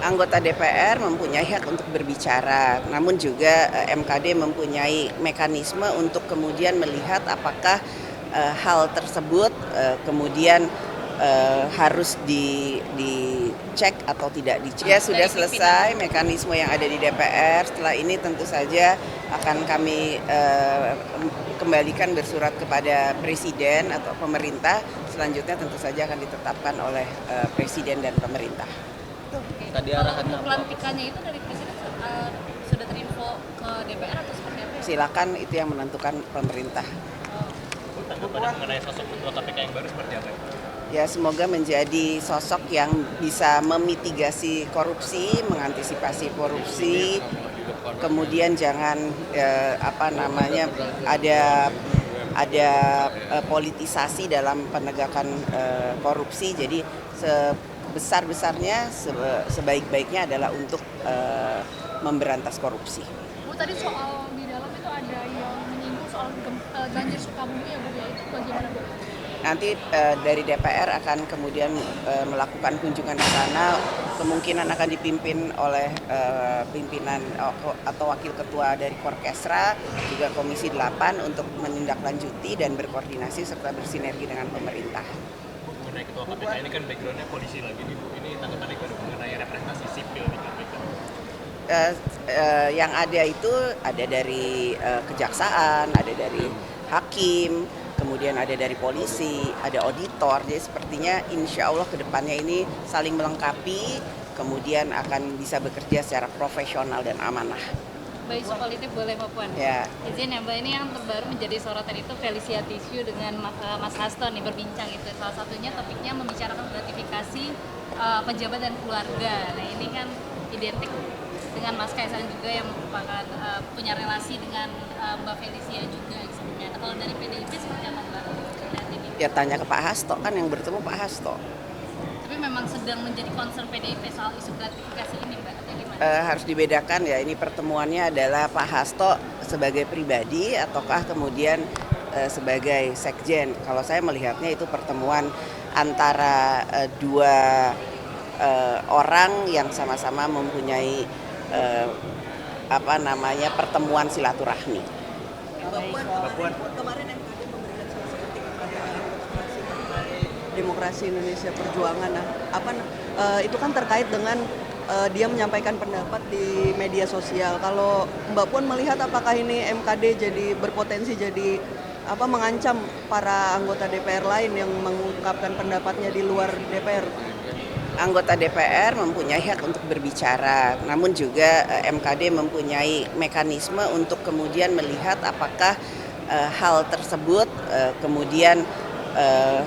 Anggota DPR mempunyai hak untuk berbicara, namun juga MKD mempunyai mekanisme untuk kemudian melihat apakah hal tersebut kemudian harus dicek atau tidak dicek. Ya sudah selesai mekanisme yang ada di DPR. Setelah ini tentu saja akan kami kembalikan bersurat kepada Presiden atau pemerintah. Selanjutnya tentu saja akan ditetapkan oleh Presiden dan pemerintah. Tadi arahannya untuk pelantikannya itu dari Presiden sudah terinfo ke DPR atau seperti apa? Silakan, itu yang menentukan pemerintah. Tanggapan mengenai sosok ketua KPK yang baru seperti apa? Ya semoga menjadi sosok yang bisa memitigasi korupsi, mengantisipasi korupsi, kemudian jangan ada politisasi dalam penegakan korupsi. Jadi sebesar-besarnya, sebaik-baiknya adalah untuk memberantas korupsi. Bu, tadi soal di dalam itu ada yang menyinggung soal banjir Sukabumi ya Bu, ya itu bagaimana Bu? Nanti dari DPR akan kemudian melakukan kunjungan ke sana, kemungkinan akan dipimpin oleh pimpinan atau wakil ketua dari Korkesra, juga Komisi 8 untuk menindaklanjuti dan berkoordinasi serta bersinergi dengan pemerintah. Mengenai ketua KPK ini kan backgroundnya polisi lagi nih Bu, ini tanggapannya mengenai representasi sipil di KPK? Yang ada itu ada dari kejaksaan, ada dari hakim, kemudian ada dari polisi, ada auditor. Jadi sepertinya insya Allah kedepannya ini saling melengkapi, kemudian akan bisa bekerja secara profesional dan amanah. Baik, isu politik boleh Mbak Puan. Ya. Izin ya Mbak, ini yang terbaru menjadi sorotan itu Felicia Tisu dengan Mas Hasto nih berbincang itu. Salah satunya topiknya membicarakan gratifikasi pejabat dan keluarga. Nah ini kan identik dengan Mas Kaisang juga yang merupakan punya relasi dengan Mbak Felicia juga sebelumnya. Nah, kalau dari PDIP seperti apa Mbak? Ya tanya ke Pak Hasto, kan yang bertemu Pak Hasto. Tapi memang sedang menjadi concern PDIP soal isu gratifikasi ini Mbak, atau gimana? Harus dibedakan ya, ini pertemuannya adalah Pak Hasto sebagai pribadi ataukah kemudian sebagai sekjen. Kalau saya melihatnya itu pertemuan antara dua orang yang sama-sama mempunyai pertemuan silaturahmi. Mbak Puan, kemarin MKD memberikan sanksi kritik kepada Demokrasi Indonesia Perjuangan. Itu kan terkait dengan dia menyampaikan pendapat di media sosial. Kalau Mbak Puan melihat apakah ini MKD jadi berpotensi jadi mengancam para anggota DPR lain yang mengungkapkan pendapatnya di luar DPR? Anggota DPR mempunyai hak untuk berbicara, namun juga MKD mempunyai mekanisme untuk kemudian melihat apakah hal tersebut kemudian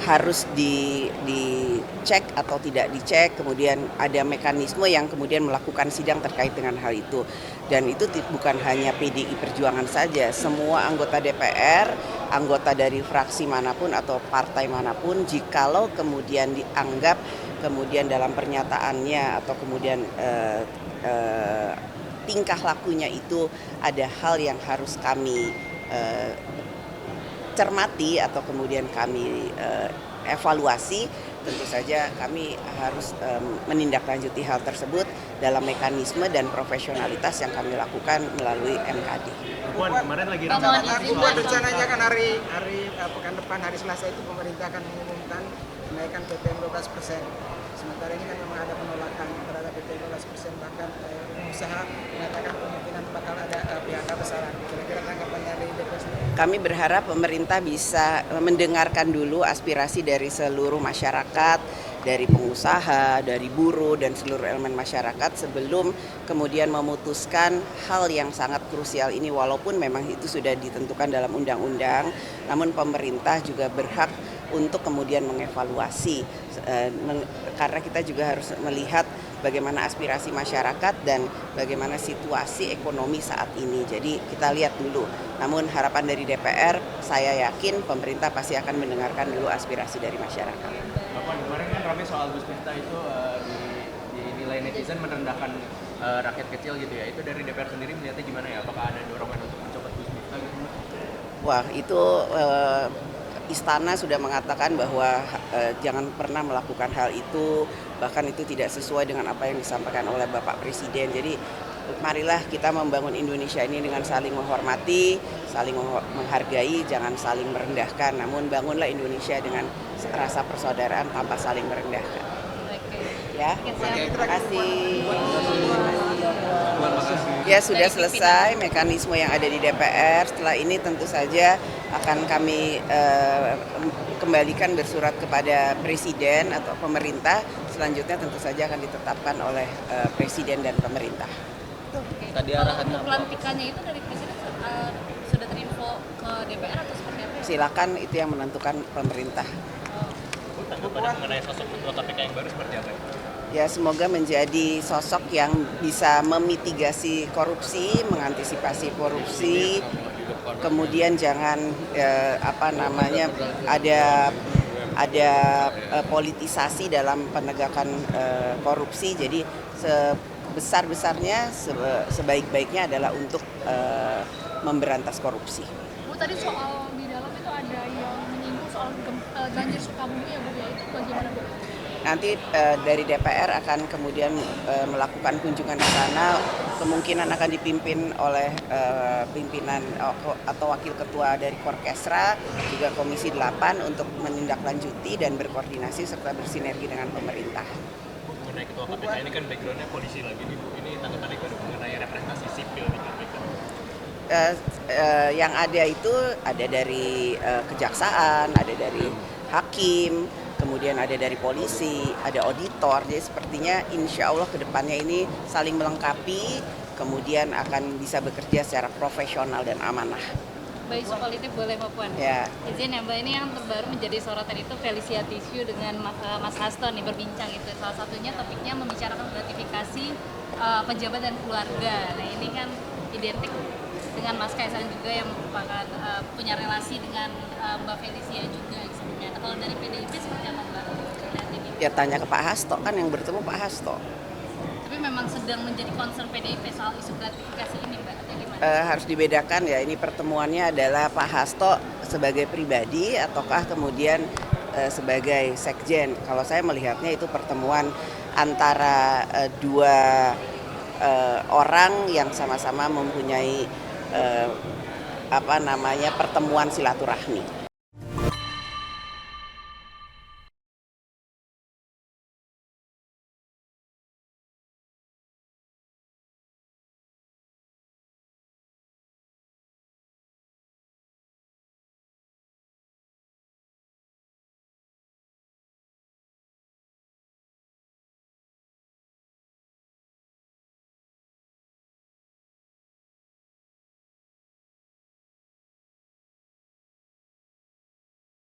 harus dicek atau tidak dicek, kemudian ada mekanisme yang kemudian melakukan sidang terkait dengan hal itu. Dan itu bukan hanya PDI Perjuangan saja, semua anggota DPR, anggota dari fraksi manapun atau partai manapun, jikalau kemudian dianggap kemudian dalam pernyataannya atau kemudian tingkah lakunya itu ada hal yang harus kami cermati atau kemudian kami evaluasi, tentu saja kami harus menindaklanjuti hal tersebut dalam mekanisme dan profesionalitas yang kami lakukan melalui MKD. Puan, kemarin lagi rencananya kan hari pekan depan, hari Selasa itu pemerintah akan mengumumkan menaikkan PPN 12%. Sementara ini kan memang ada penolakan terhadap PPN 12%, bahkan usaha mengatakan kemungkinan bakal ada PHK besaran. Kira-kira tanggapan dari DPR sendiri? Kami berharap pemerintah bisa mendengarkan dulu aspirasi dari seluruh masyarakat, dari pengusaha, dari buruh, dan seluruh elemen masyarakat sebelum kemudian memutuskan hal yang sangat krusial ini. Walaupun memang itu sudah ditentukan dalam undang-undang, namun pemerintah juga berhak untuk kemudian mengevaluasi, karena kita juga harus melihat bagaimana aspirasi masyarakat dan bagaimana situasi ekonomi saat ini. Jadi kita lihat dulu. Namun harapan dari DPR, saya yakin pemerintah pasti akan mendengarkan dulu aspirasi dari masyarakat. Bapak, kemarin kan ramai soal Gus Miftah itu dinilai netizen merendahkan rakyat kecil gitu ya. Itu dari DPR sendiri melihatnya gimana ya? Apakah ada dorongan untuk mencopot Gus Miftah gitu? Wah, itu istana sudah mengatakan bahwa jangan pernah melakukan hal itu, bahkan itu tidak sesuai dengan apa yang disampaikan oleh Bapak Presiden. Jadi marilah kita membangun Indonesia ini dengan saling menghormati, saling menghargai, jangan saling merendahkan. Namun bangunlah Indonesia dengan rasa persaudaraan tanpa saling merendahkan. Ya, terima kasih. Ya, sudah selesai mekanisme yang ada di DPR. Setelah ini tentu saja akan kami kembalikan bersurat kepada Presiden atau pemerintah. Selanjutnya tentu saja akan ditetapkan oleh Presiden dan pemerintah. Tadi Kalau arahannya untuk pelantikannya itu dari presiden sudah terinfo ke DPR atau seperti apa? Silakan, itu yang menentukan pemerintah. tanggapan mengenai sosok ketua KPK yang baru seperti apa? Ya, semoga menjadi sosok yang bisa memitigasi korupsi, mengantisipasi korupsi, kemudian jangan ada politisasi dalam penegakan korupsi. Jadi sebesar-besarnya, sebaik-baiknya adalah untuk memberantas korupsi. Bu, tadi soal di dalam itu ada yang menyinggung soal banjir Sukabumi ya Bu, ya itu bagaimana Bu? Nanti dari DPR akan kemudian melakukan kunjungan ke sana, kemungkinan akan dipimpin oleh pimpinan atau wakil ketua dari Korkesra, juga Komisi 8 untuk menindaklanjuti dan berkoordinasi serta bersinergi dengan pemerintah. Mengenai ketua KPK ini kan backgroundnya polisi lagi nih Bu, ini tanggapannya mengenai representasi sipil di KPK? Yang ada itu ada dari kejaksaan, ada dari hakim, kemudian ada dari polisi, ada auditor. Jadi sepertinya insya Allah ke depannya ini saling melengkapi, kemudian akan bisa bekerja secara profesional dan amanah. Baik, isu politik boleh Mbak Puan? Ya. Izin ya Mbak, ini yang terbaru menjadi sorotan itu Felicia Tissue dengan Mas Hasto nih berbincang itu. Salah satunya topiknya membicarakan gratifikasi pejabat dan keluarga. Nah ini kan identik dengan Mas Kaisang juga yang merupakan punya relasi dengan Mbak Felicia juga sebelumnya. Nah, kalau dari PDIP seperti apa Mbak? Ya tanya ke Pak Hasto, kan yang bertemu Pak Hasto. Tapi memang sedang menjadi concern PDIP soal isu gratifikasi ini Mbak, atau gimana? Harus dibedakan ya, ini pertemuannya adalah Pak Hasto sebagai pribadi ataukah kemudian sebagai sekjen. Kalau saya melihatnya itu pertemuan antara dua orang yang sama-sama mempunyai pertemuan silaturahmi.